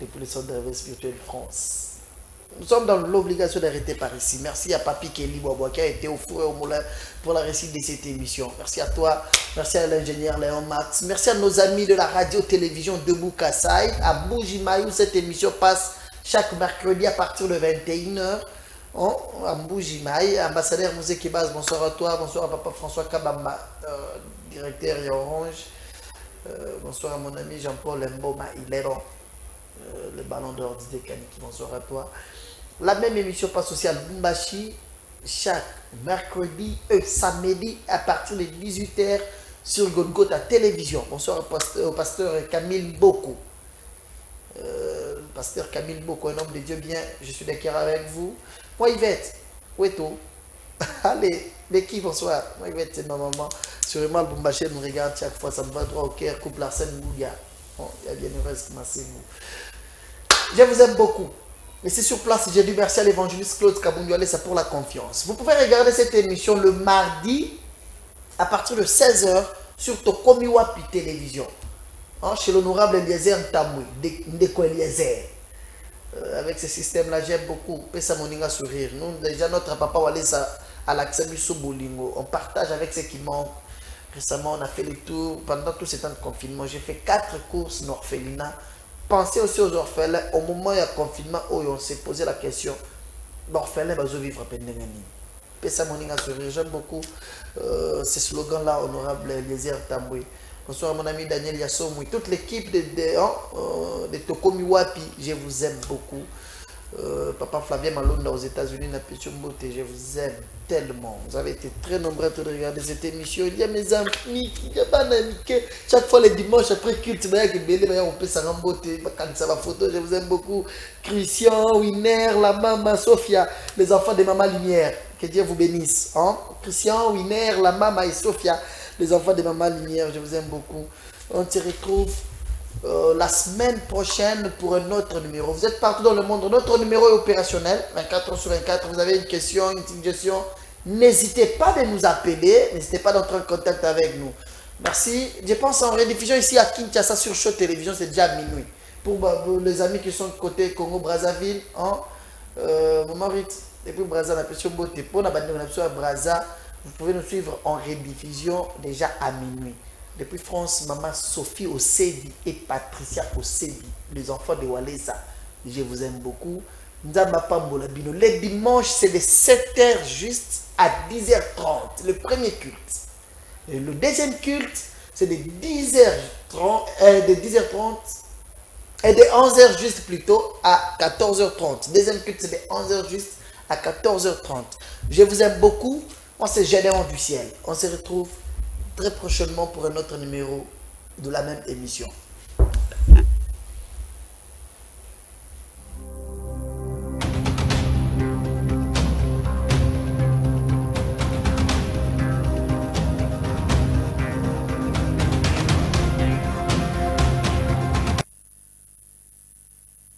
depuis le centre de réveil spirituel France. Nous sommes dans l'obligation d'arrêter par ici. Merci à Papi Kelly Bobo qui a été au four et au moulin pour la réussite de cette émission. Merci à toi. Merci à l'ingénieur Léon Max. Merci à nos amis de la radio-télévision de Boukassai. À Boujimaï où cette émission passe chaque mercredi à partir de 21h. À Boujimaï. Ambassadeur Mouzé Kebaz, bonsoir à toi. Bonsoir à Papa François Kabamba, directeur et Orange. Bonsoir à mon ami Jean-Paul Mboma Hilero. Le ballon d'or d'Idé Kaniki, bonsoir à toi. La même émission passe aussi à Lumbashi chaque mercredi et samedi à partir de 18h sur Golgotha Télévision. Bonsoir au pasteur Camille Boko. Pasteur Camille Boko, un homme de Dieu bien, je suis d'accord avec vous. Moi Yvette, où est-on? Allez, Becky, bonsoir. Moi Yvette, c'est ma maman. Sûrement le Lumbashi me regarde chaque fois, ça me va droit au cœur. Couple Arsène Bouga. Bon, il y a bien une reste qui m'a sévu. Je vous aime beaucoup. Mais c'est sur place, j'ai dû merci à l'évangéliste Claude Kabunduale, c'est pour la confiance. Vous pouvez regarder cette émission le mardi à partir de 16h sur Tokomiwapi Télévision. Chez l'honorable Eliezer Ntamwe, Ndeko Eliezer. Avec ce système-là, j'aime beaucoup. Pesa Moninga sourire. Nous, déjà, notre papa Walesa à l'accès du Bolingo. On partage avec ce qui manque. Récemment, on a fait le tour. Pendant tout ce temps de confinement, j'ai fait 4 courses en orphelinat. Pensez aussi aux orphelins. Au moment où il y a confinement, on s'est posé la question. L'orphelin va vivre à Pendengani. Pesa Moninga sourire. J'aime beaucoup ce slogan-là, honorable Eliezer Tamboué. Bonsoir mon ami Daniel Yassomoui. Toute l'équipe de Tokomiwapi, je vous aime beaucoup. Papa Flavien Malonda aux États-Unis, je vous aime tellement. Vous avez été très nombreux à regarder cette émission. Il y a mes amis, il y a mes amis. Chaque fois les dimanches après culte, on peut s'en remboter. Je vous aime beaucoup. Christian, Winer, la maman, Sophia, les enfants de Maman Lumière. Que Dieu vous bénisse. Christian, Winer, la maman et Sophia, les enfants de Maman Lumière. Je vous aime beaucoup. On se retrouve la semaine prochaine pour un autre numéro. Vous êtes partout dans le monde. Notre numéro est opérationnel 24 h sur 24. Vous avez une question, une suggestion, n'hésitez pas de nous appeler. N'hésitez pas d'entrer en contact avec nous. Merci. Je pense en rediffusion ici à Kinshasa sur Show Télévision. C'est déjà minuit. Pour les amis qui sont côté Congo-Brazzaville, Maman Rit, depuis Brazza, la question beauté. Pour la bande à Brazza, vous pouvez nous suivre en rediffusion déjà à minuit. Depuis France, maman Sophie Osebi et Patricia Osebi, les enfants de Walesa, je vous aime beaucoup. Les dimanches, c'est de 7h juste à 10h30, le premier culte. Et le deuxième culte, c'est de 10h30 et de 11h juste plutôt à 14h30. Deuxième culte, c'est de 11h juste à 14h30. Je vous aime beaucoup. On s'est Gédéon du ciel. On se retrouve très prochainement pour un autre numéro de la même émission.